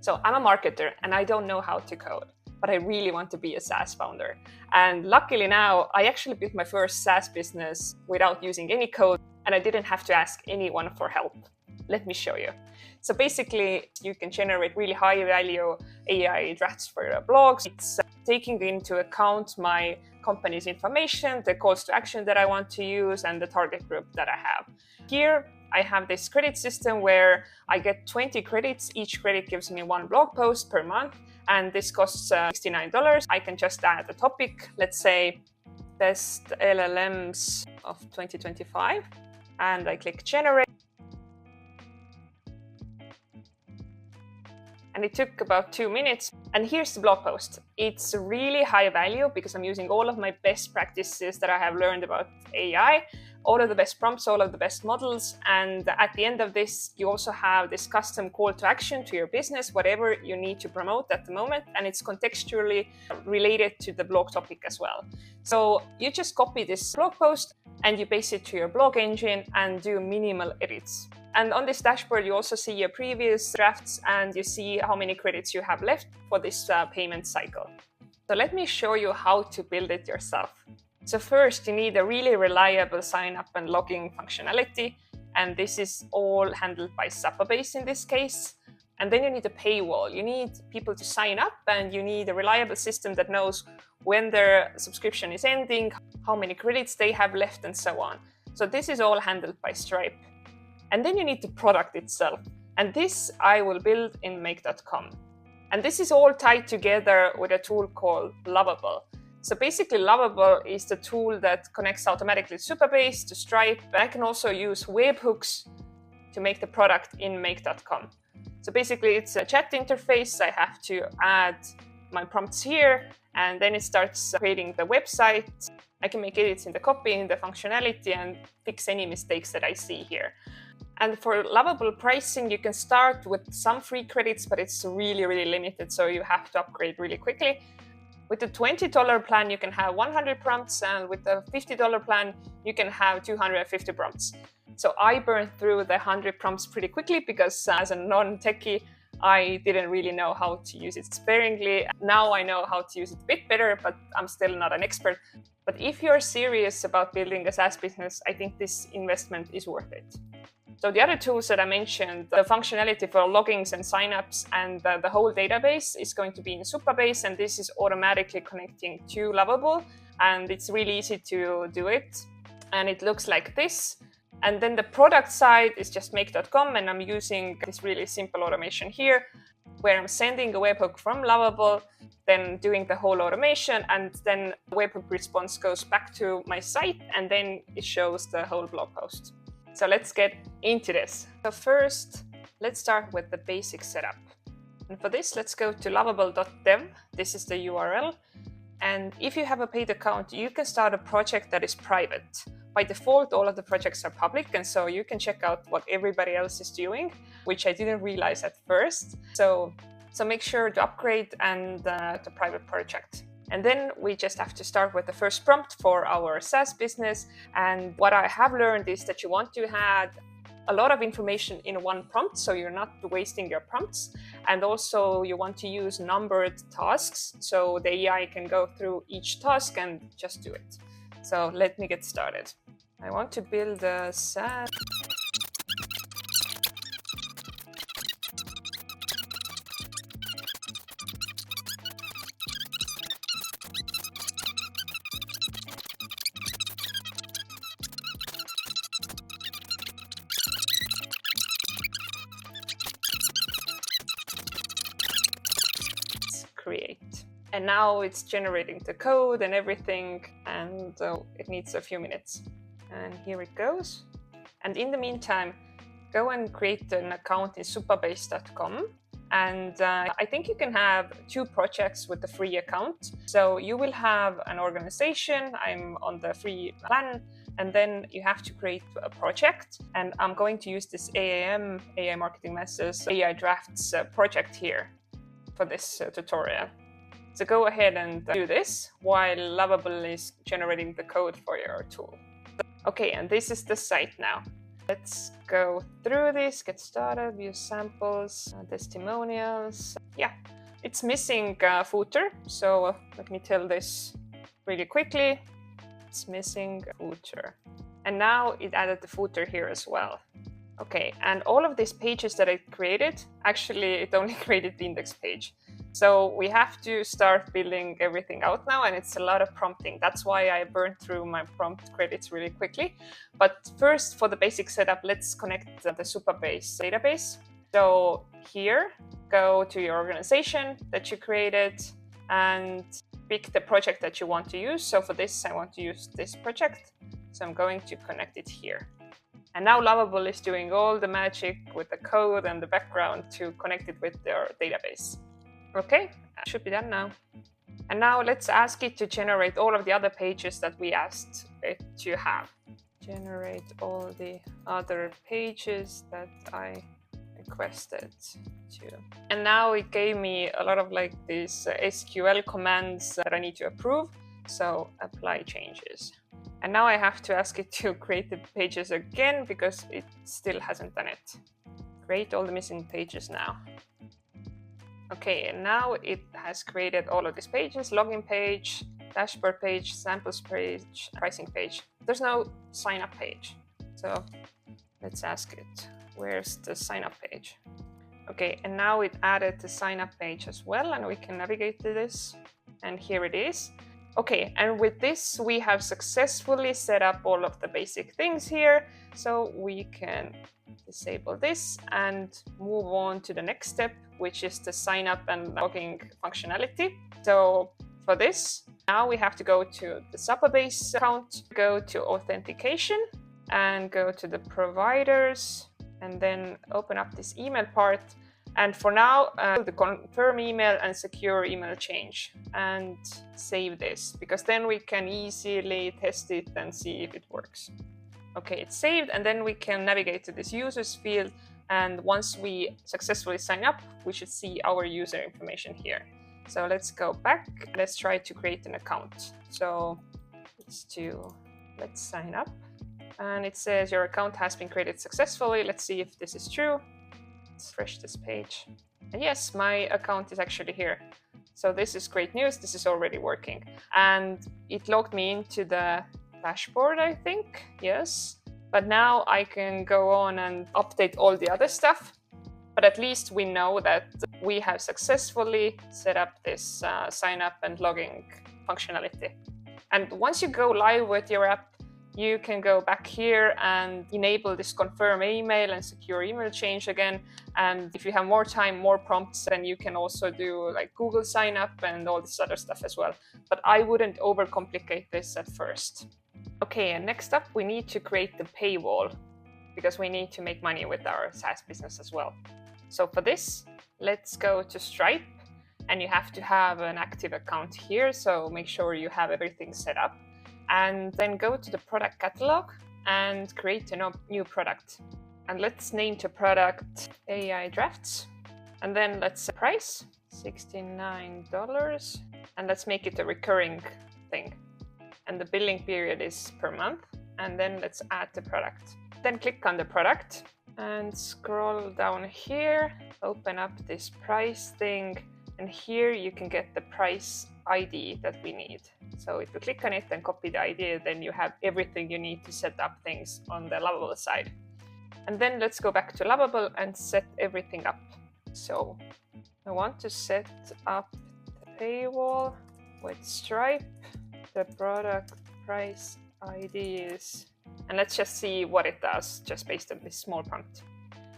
So I'm a marketer and I don't know how to code, but I really want to be a SaaS founder. And luckily now, I actually built my first SaaS business without using any code, and I didn't have to ask anyone for help. Let me show you. So basically, you can generate really high value AI drafts for your blogs. It's taking into account my company's information, the calls to action that I want to use, and the target group that I have. Here, I have this credit system where I get 20 credits. Each credit gives me one blog post per month, and this costs $69. I can just add a topic, let's say best LLMs of 2025, and I click generate. And it took about 2 minutes. And here's the blog post. It's really high value because I'm using all of my best practices that I have learned about AI, all of the best prompts, all of the best models. And at the end of this, you also have this custom call to action to your business, whatever you need to promote at the moment. And it's contextually related to the blog topic as well. So you just copy this blog post and you paste it to your blog engine and do minimal edits. And on this dashboard, you also see your previous drafts and you see how many credits you have left for this payment cycle. So let me show you how to build it yourself. So first, you need a really reliable sign up and login functionality. And this is all handled by Supabase in this case. And then you need a paywall. You need people to sign up and you need a reliable system that knows when their subscription is ending, how many credits they have left, and so on. So this is all handled by Stripe. And then you need the product itself. And this I will build in make.com. And this is all tied together with a tool called Lovable. So basically Lovable is the tool that connects automatically to Supabase, to Stripe. And I can also use webhooks to make the product in make.com. So basically it's a chat interface. I have to add my prompts here, and then it starts creating the website. I can make edits in the copy, in the functionality, and fix any mistakes that I see here. And for Lovable pricing, you can start with some free credits, but it's really, really limited, so you have to upgrade really quickly. With the $20 plan, you can have 100 prompts, and with the $50 plan, you can have 250 prompts. So I burned through the 100 prompts pretty quickly because as a non-techie, I didn't really know how to use it sparingly. Now I know how to use it a bit better, but I'm still not an expert. But if you're serious about building a SaaS business, I think this investment is worth it. So the other tools that I mentioned, the functionality for logins and signups and the whole database is going to be in Supabase, and this is automatically connecting to Lovable, and it's really easy to do it. And it looks like this. And then the product side is just make.com, and I'm using this really simple automation here where I'm sending a webhook from Lovable, then doing the whole automation, and then the webhook response goes back to my site, and then it shows the whole blog post. So let's get into this. So first, let's start with the basic setup. And for this, let's go to lovable.dev. This is the URL. And if you have a paid account, you can start a project that is private. By default, all of the projects are public, and so you can check out what everybody else is doing, which I didn't realize at first. So make sure to upgrade and the private project. And then we just have to start with the first prompt for our SaaS business. And what I have learned is that you want to have a lot of information in one prompt, so you're not wasting your prompts. And also you want to use numbered tasks, so the AI can go through each task and just do it. So let me get started. I want to build a SaaS. Create. And now it's generating the code and everything, and it needs a few minutes. And here it goes. And in the meantime, go and create an account in supabase.com. And I think you can have 2 projects with the free account. So you will have an organization. I'm on the free plan. And then you have to create a project. And I'm going to use this AAM, AI Marketing Masters, AI Drafts project here for this tutorial. So go ahead and do this while Lovable is generating the code for your tool. Okay, and this is the site now. Let's go through this, get started, view samples, testimonials. Yeah, it's missing a footer. So let me tell this really quickly. It's missing a footer. And now it added the footer here as well. Okay, and all of these pages that I created, actually it only created the index page. So we have to start building everything out now, and it's a lot of prompting. That's why I burned through my prompt credits really quickly. But first, for the basic setup, let's connect the Supabase database. So here, go to your organization that you created and pick the project that you want to use. So for this, I want to use this project. So I'm going to connect it here. And now Lovable is doing all the magic with the code and the background to connect it with their database. Okay, that should be done now. And now let's ask it to generate all of the other pages that we asked it to have. Generate all the other pages that I requested to. And now it gave me a lot of like these SQL commands that I need to approve. So apply changes. And now I have to ask it to create the pages again because it still hasn't done it. Create all the missing pages now. Okay, and now it has created all of these pages: login page, dashboard page, samples page, pricing page. There's no sign up page. So let's ask it, where's the sign up page? Okay, and now it added the sign up page as well, and we can navigate to this. And here it is. Okay, and with this, we have successfully set up all of the basic things here. So we can disable this and move on to the next step, which is the sign up and logging functionality. So for this, now we have to go to the Supabase account, go to authentication and go to the providers and then open up this email part. And for now, the confirm email and secure email change and save this, because then we can easily test it and see if it works. Okay, it's saved, and then we can navigate to this users field. And once we successfully sign up, we should see our user information here. So let's go back. Let's try to create an account. So let's sign up. And it says your account has been created successfully. Let's see if this is true. Let's refresh this page. And yes, my account is actually here. So this is great news. This is already working. And it logged me into the dashboard, I think. Yes. But now I can go on and update all the other stuff. But at least we know that we have successfully set up this sign up and logging functionality. And once you go live with your app, you can go back here and enable this confirm email and secure email change again. And if you have more time, more prompts, then you can also do like Google sign up and all this other stuff as well. But I wouldn't overcomplicate this at first. Okay, and next up, we need to create the paywall because we need to make money with our SaaS business as well. So for this, let's go to Stripe, and you have to have an active account here. So make sure you have everything set up. And then go to the product catalog and create a new product. And let's name the product AI Drafts. And then let's set price, $69. And let's make it a recurring thing. And the billing period is per month. And then let's add the product. Then click on the product and scroll down here, open up this price thing. And here you can get the price ID that we need. So if you click on it and copy the ID, then you have everything you need to set up things on the Lovable side. And then let's go back to Lovable and set everything up. So I want to set up the paywall with Stripe. The product price ID is, and let's just see what it does just based on this small prompt.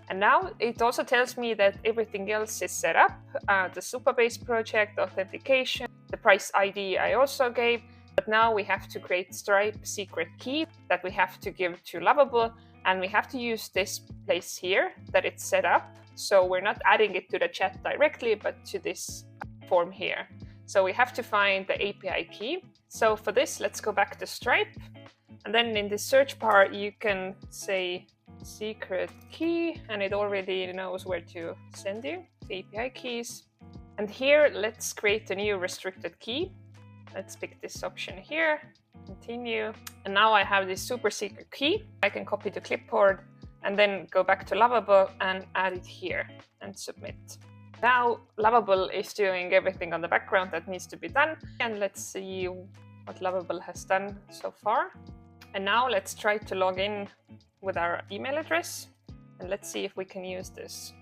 And now it also tells me that everything else is set up. The Supabase project, authentication, the price ID I also gave. But now we have to create Stripe secret key that we have to give to Lovable. And we have to use this place here that it's set up. So we're not adding it to the chat directly, but to this form here. So we have to find the API key. So for this, let's go back to Stripe. And then in the search bar, you can say secret key, and it already knows where to send you the API keys. And here, let's create a new restricted key. Let's pick this option here, continue. And now I have this super secret key. I can copy to clipboard and then go back to Lovable and add it here and submit. Now Lovable is doing everything on the background that needs to be done, and let's see what Lovable has done so far. And now let's try to log in with our email address, and let's see if we can use this.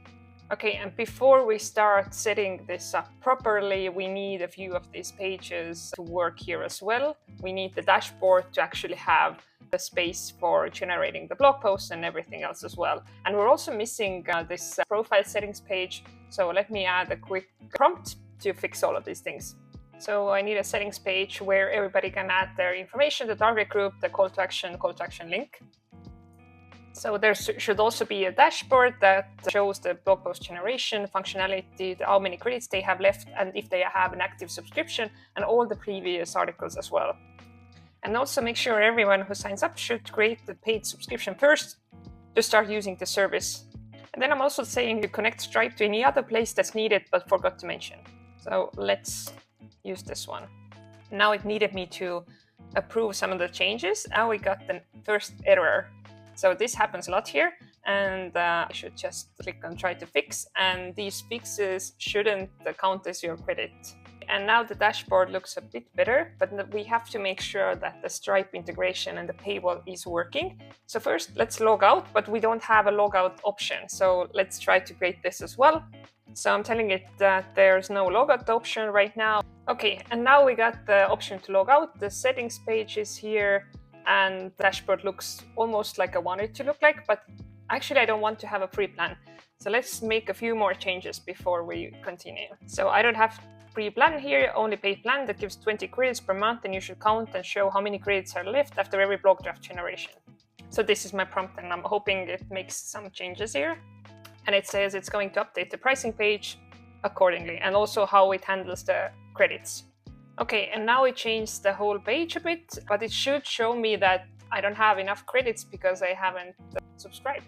Okay, and before we start setting this up properly, we need a few of these pages to work here as well. We need the dashboard to actually have the space for generating the blog posts and everything else as well. And we're also missing this profile settings page. So let me add a quick prompt to fix all of these things. So I need a settings page where everybody can add their information, the target group, the call to action link. So there should also be a dashboard that shows the blog post generation functionality, how many credits they have left, and if they have an active subscription, and all the previous articles as well. And also make sure everyone who signs up should create the paid subscription first to start using the service. And then I'm also saying to connect Stripe to any other place that's needed but forgot to mention. So let's use this one. Now it needed me to approve some of the changes. Now we got the first error. So this happens a lot here, and I should just click on try to fix, and these fixes shouldn't count as your credit. And now the dashboard looks a bit better, but we have to make sure that the Stripe integration and the Paywall is working. So first let's log out, but we don't have a logout option. So let's try to create this as well. So I'm telling it that there's no logout option right now. Okay, and now we got the option to log out. The settings page is here, and the dashboard looks almost like I want it to look like, but actually I don't want to have a free plan. So let's make a few more changes before we continue. So I don't have free plan here, only paid plan that gives 20 credits per month, and you should count and show how many credits are left after every blog draft generation. So this is my prompt, and I'm hoping it makes some changes here. And it says it's going to update the pricing page accordingly, and also how it handles the credits. Okay, and now it changed the whole page a bit, but it should show me that I don't have enough credits because I haven't subscribed.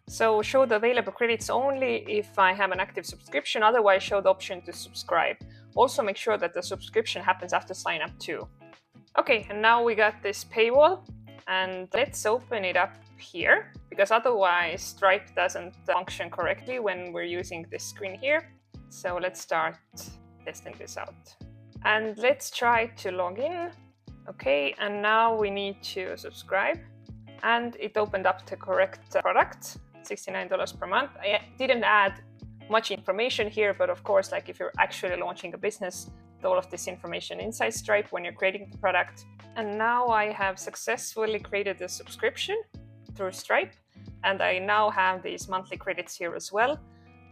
So show the available credits only if I have an active subscription, otherwise show the option to subscribe. Also make sure that the subscription happens after sign up too. Okay, and now we got this paywall, and let's open it up here, because otherwise Stripe doesn't function correctly when we're using this screen here. So let's start testing this out. And let's try to log in. Okay, and now we need to subscribe. And it opened up the correct product, $69 per month. I didn't add much information here, but of course, like if you're actually launching a business, all of this information inside Stripe when you're creating the product. And now I have successfully created a subscription through Stripe, and I now have these monthly credits here as well.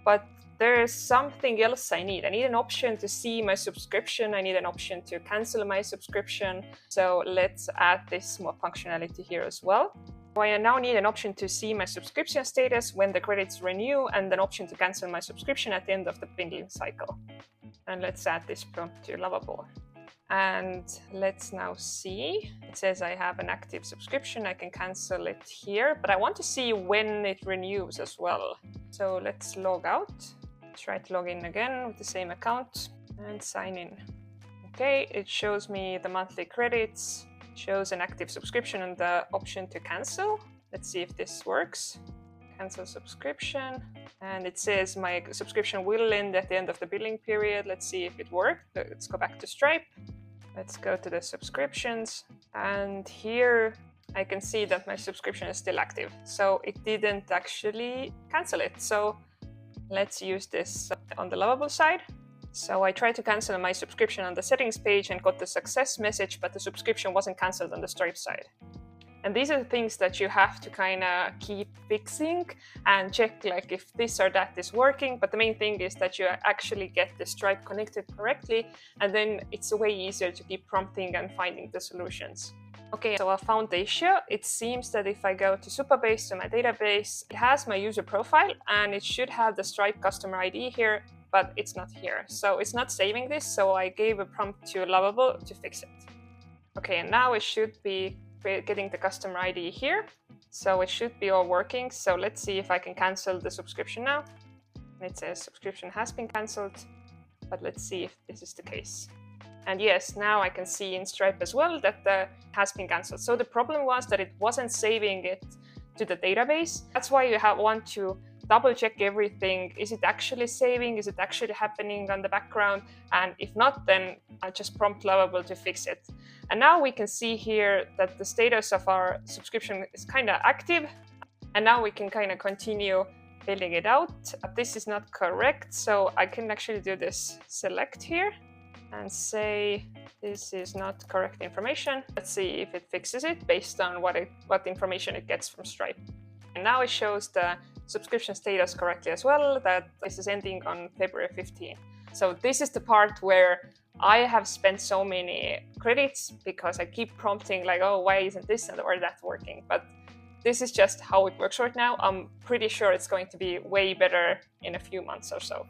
But there's something else I need. I need an option to see my subscription. I need an option to cancel my subscription. So let's add this more functionality here as well. I now need an option to see my subscription status when the credits renew, and an option to cancel my subscription at the end of the billing cycle. And let's add this prompt to Lovable. And let's now see, it says I have an active subscription. I can cancel it here, but I want to see when it renews as well. So let's log out, try to log in again with the same account and sign in. Okay, it shows me the monthly credits, shows an active subscription and the option to cancel. Let's see if this works. Cancel subscription, and it says my subscription will end at the end of the billing period. Let's see if it worked. Let's go back to Stripe. Let's go to the subscriptions, and here I can see that my subscription is still active. So it didn't actually cancel it. So let's use this on the Lovable side. So I tried to cancel my subscription on the settings page and got the success message, but the subscription wasn't canceled on the Stripe side. And these are the things that you have to kind of keep fixing and check like if this or that is working. But the main thing is that you actually get the Stripe connected correctly, and then it's way easier to keep prompting and finding the solutions. Okay, so I found the issue. It seems that if I go to Supabase, to my database, it has my user profile and it should have the Stripe customer ID here, but it's not here. So it's not saving this. So I gave a prompt to Lovable to fix it. Okay, and now it should be getting the customer ID here. So it should be all working. So let's see if I can cancel the subscription now. And it says subscription has been canceled, but let's see if this is the case. And yes, now I can see in Stripe as well that the has been canceled. So the problem was that it wasn't saving it to the database. That's why you want to double check everything. Is it actually saving? Is it actually happening on the background? And if not, then I just prompt Lovable to fix it. And now we can see here that the status of our subscription is kind of active. And now we can kind of continue building it out. This is not correct, so I can actually do this select here and say this is not correct information. Let's see if it fixes it based on what information it gets from Stripe. And now it shows the subscription status correctly as well, that this is ending on February 15. So this is the part where I have spent so many credits because I keep prompting like, oh, why isn't this or that working? But this is just how it works right now. I'm pretty sure it's going to be way better in a few months or so.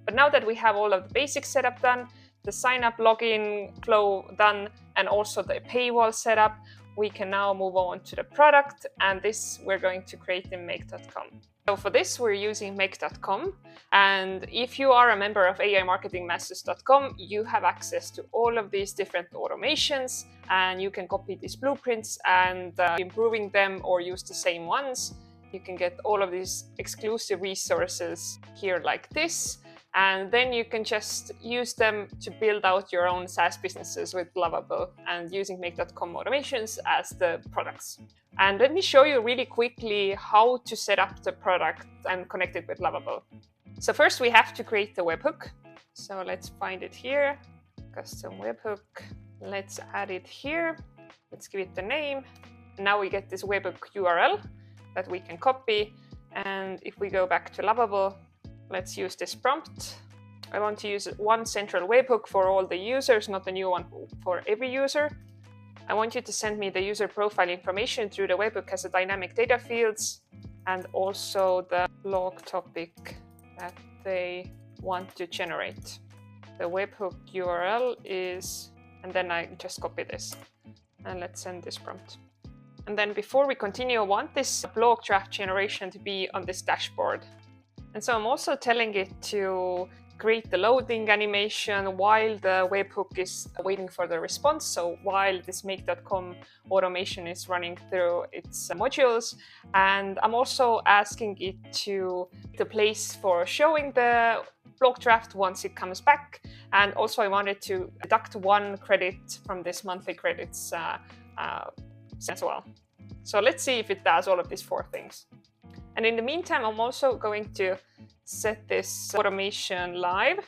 But now that we have all of the basic setup done, the sign up login flow done, and also the paywall setup, we can now move on to the product, and this we're going to create in make.com. So for this, we're using make.com, and if you are a member of aimarketingmasters.com, you have access to all of these different automations, and you can copy these blueprints and improving them or use the same ones. You can get all of these exclusive resources here like this, and then you can just use them to build out your own SaaS businesses with Lovable and using make.com automations as the products. And let me show you really quickly how to set up the product and connect it with Lovable. So first we have to create the webhook. So let's find it here, custom webhook. Let's add it here. Let's give it the name. And now we get this webhook URL that we can copy. And if we go back to Lovable, let's use this prompt. I want to use one central webhook for all the users, not a new one for every user. I want you to send me the user profile information through the webhook as a dynamic data fields, and also the blog topic that they want to generate. The webhook URL is, and then I just copy this. And let's send this prompt. And then before we continue, I want this blog draft generation to be on this dashboard. And so I'm also telling it to create the loading animation while the webhook is waiting for the response. So while this make.com automation is running through its modules. And I'm also asking it to the place for showing the blog draft once it comes back. And also I wanted to deduct 1 credit from this monthly credits as well. So let's see if it does all of these 4 things. And in the meantime, I'm also going to set this automation live.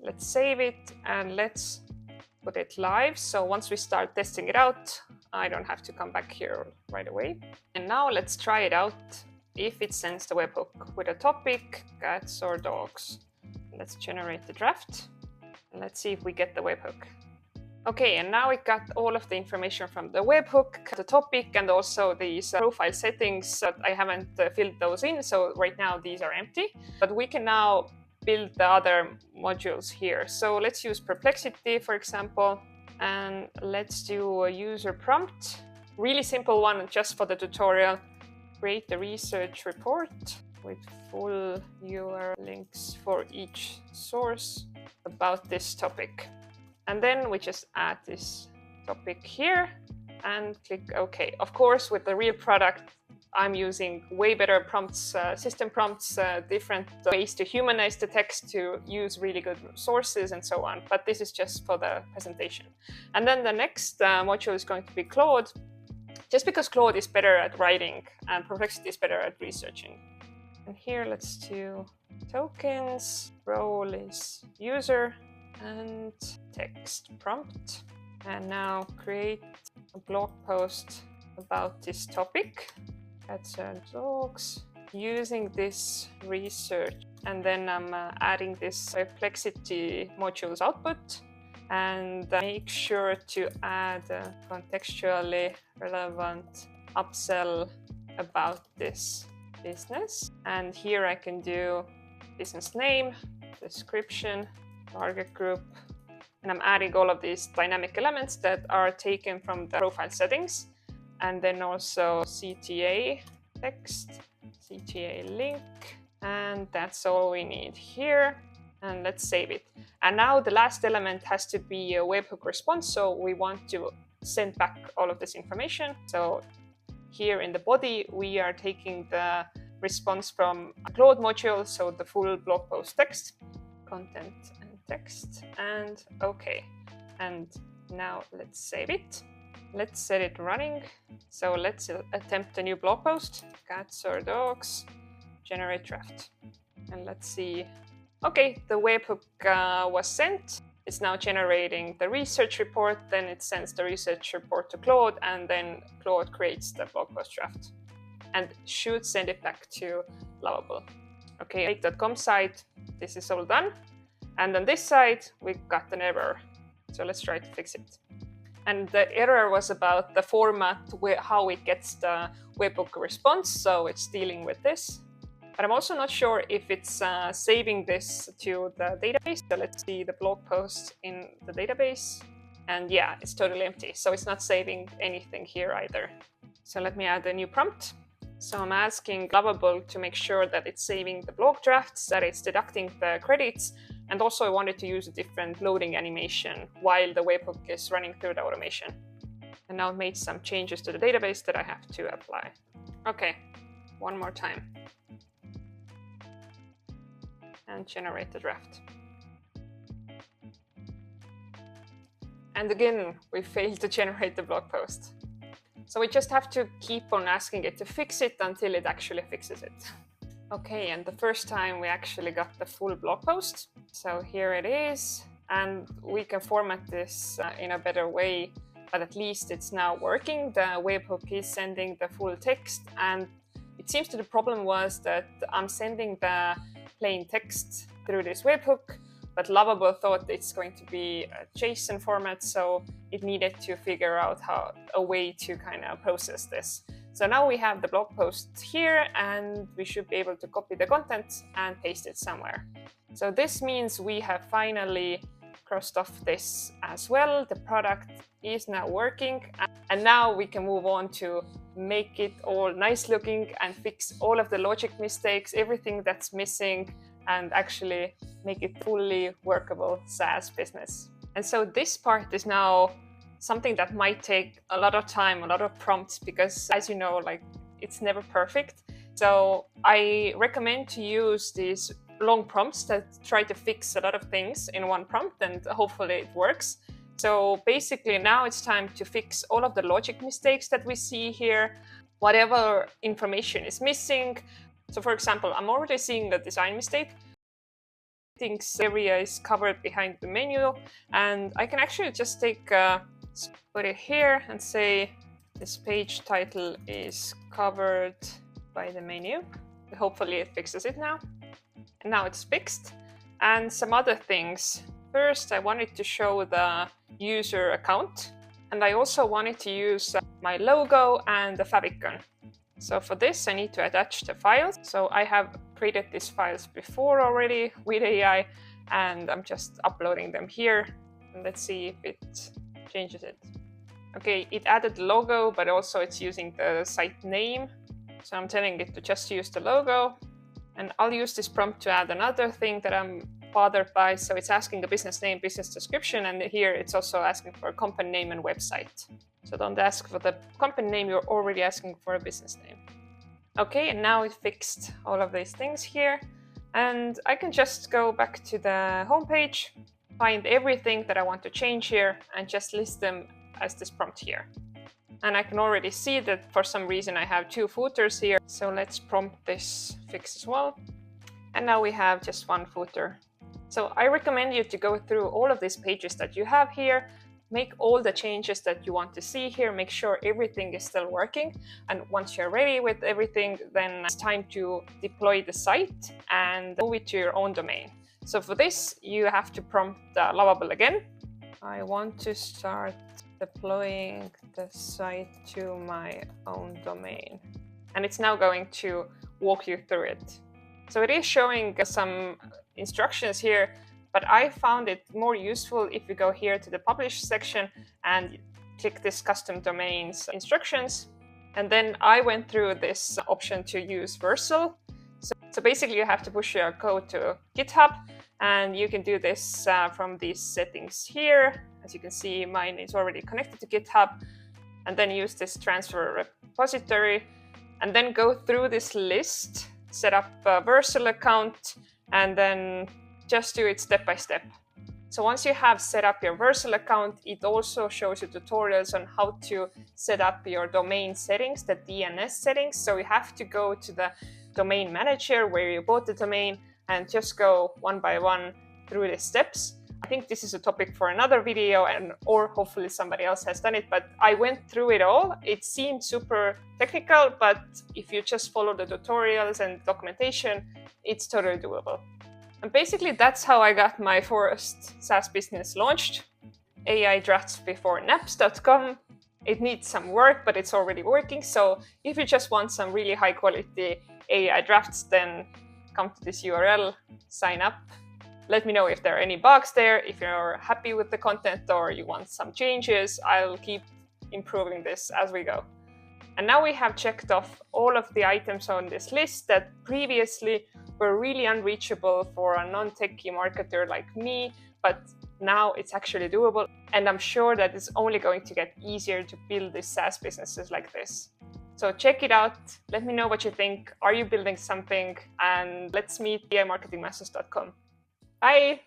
Let's save it and let's put it live. So once we start testing it out, I don't have to come back here right away. And now let's try it out if it sends the webhook with a topic, cats or dogs. Let's generate the draft. And let's see if we get the webhook. Okay, and now it got all of the information from the webhook, the topic, and also these profile settings, but I haven't filled those in, so right now these are empty. But we can now build the other modules here. So let's use Perplexity, for example, and let's do a user prompt. Really simple one just for the tutorial. Create a research report with full URL links for each source about this topic. And then we just add this topic here and click OK. Of course, with the real product, I'm using way better prompts, system prompts, different ways to humanize the text, to use really good sources and so on. But this is just for the presentation. And then the next module is going to be Claude, just because Claude is better at writing and Perplexity is better at researching. And here, let's do tokens, role is user, and text prompt. And now create a blog post about this topic, cats and dogs, using this research. And then I'm adding this Perplexity modules output, and make sure to add a contextually relevant upsell about this business. And here I can do business name, description, target group, and I'm adding all of these dynamic elements that are taken from the profile settings, and then also CTA text, CTA link, and that's all we need here. And let's save it. And now the last element has to be a webhook response, so we want to send back all of this information. So here in the body, we are taking the response from a Claude module, so the full blog post text, content and text, and okay. And now let's save it. Let's set it running. So let's attempt a new blog post, cats or dogs, generate draft. And let's see. Okay, the webhook was sent. It's now generating the research report, then it sends the research report to Claude, and then Claude creates the blog post draft and should send it back to Lovable. Okay, make.com site, this is all done. And on this side, we got an error. So let's try to fix it. And the error was about the format, how it gets the webhook response. So it's dealing with this. But I'm also not sure if it's saving this to the database. So let's see the blog post in the database. And yeah, it's totally empty. So it's not saving anything here either. So let me add a new prompt. So I'm asking Lovable to make sure that it's saving the blog drafts, that it's deducting the credits. And also I wanted to use a different loading animation while the webhook is running through the automation. And now I've made some changes to the database that I have to apply. Okay, one more time. And generate the draft. And again, we failed to generate the blog post. So we just have to keep on asking it to fix it until it actually fixes it. Okay, and the first time we actually got the full blog post. So here it is, and we can format this in a better way, but at least it's now working. The webhook is sending the full text, and it seems that the problem was that I'm sending the plain text through this webhook, but Lovable thought it's going to be a JSON format, so it needed to figure out a way to kind of process this. So now we have the blog post here, and we should be able to copy the content and paste it somewhere. So this means we have finally crossed off this as well. The product is now working, and now we can move on to make it all nice looking and fix all of the logic mistakes, everything that's missing, and actually make it fully workable SaaS business. And so this part is now something that might take a lot of time, a lot of prompts, because as you know, like, it's never perfect. So I recommend to use these long prompts that try to fix a lot of things in one prompt, and hopefully it works. So basically now it's time to fix all of the logic mistakes that we see here, whatever information is missing. So for example, I'm already seeing the design mistake. Things area is covered behind the menu, and I can actually just put it here and say this page title is covered by the menu. Hopefully it fixes it now. And now it's fixed. And some other things. First, I wanted to show the user account, and I also wanted to use my logo and the favicon. So for this, I need to attach the files. So I have created these files before already with AI, and I'm just uploading them here. And let's see if it changes it. Okay, it added the logo, but also it's using the site name. So I'm telling it to just use the logo. And I'll use this prompt to add another thing that I'm bothered by. So it's asking the business name, business description, and here it's also asking for a company name and website. So don't ask for the company name, you're already asking for a business name. Okay, and now it fixed all of these things here. And I can just go back to the homepage, find everything that I want to change here, and just list them as this prompt here. And I can already see that for some reason I have two footers here. So let's prompt this fix as well. And now we have just one footer. So I recommend you to go through all of these pages that you have here, make all the changes that you want to see here, make sure everything is still working. And once you're ready with everything, then it's time to deploy the site and move it to your own domain. So for this, you have to prompt Lovable again. I want to start deploying the site to my own domain. And it's now going to walk you through it. So it is showing some instructions here, but I found it more useful if you go here to the publish section and click this custom domains instructions. And then I went through this option to use Versal. So basically you have to push your code to GitHub, and you can do this from these settings here. As you can see, mine is already connected to GitHub, and then use this transfer repository, and then go through this list, set up a Vercel account, and then just do it step by step. So once you have set up your Vercel account, it also shows you tutorials on how to set up your domain settings, the DNS settings. So you have to go to the domain manager where you bought the domain and just go one by one through the steps. I think this is a topic for another video, or hopefully somebody else has done it, but I went through it all. It seemed super technical, but if you just follow the tutorials and documentation, it's totally doable. And basically that's how I got my first SaaS business launched. AI drafts before naps.com. It needs some work, but it's already working. So if you just want some really high quality AI drafts, then come to this URL, sign up. Let me know if there are any bugs there, if you're happy with the content or you want some changes. I'll keep improving this as we go. And now we have checked off all of the items on this list that previously were really unreachable for a non-techie marketer like me, but now it's actually doable. And I'm sure that it's only going to get easier to build these SaaS businesses like this. So check it out. Let me know what you think. Are you building something? And let's meet at marketingmasters.com. Bye!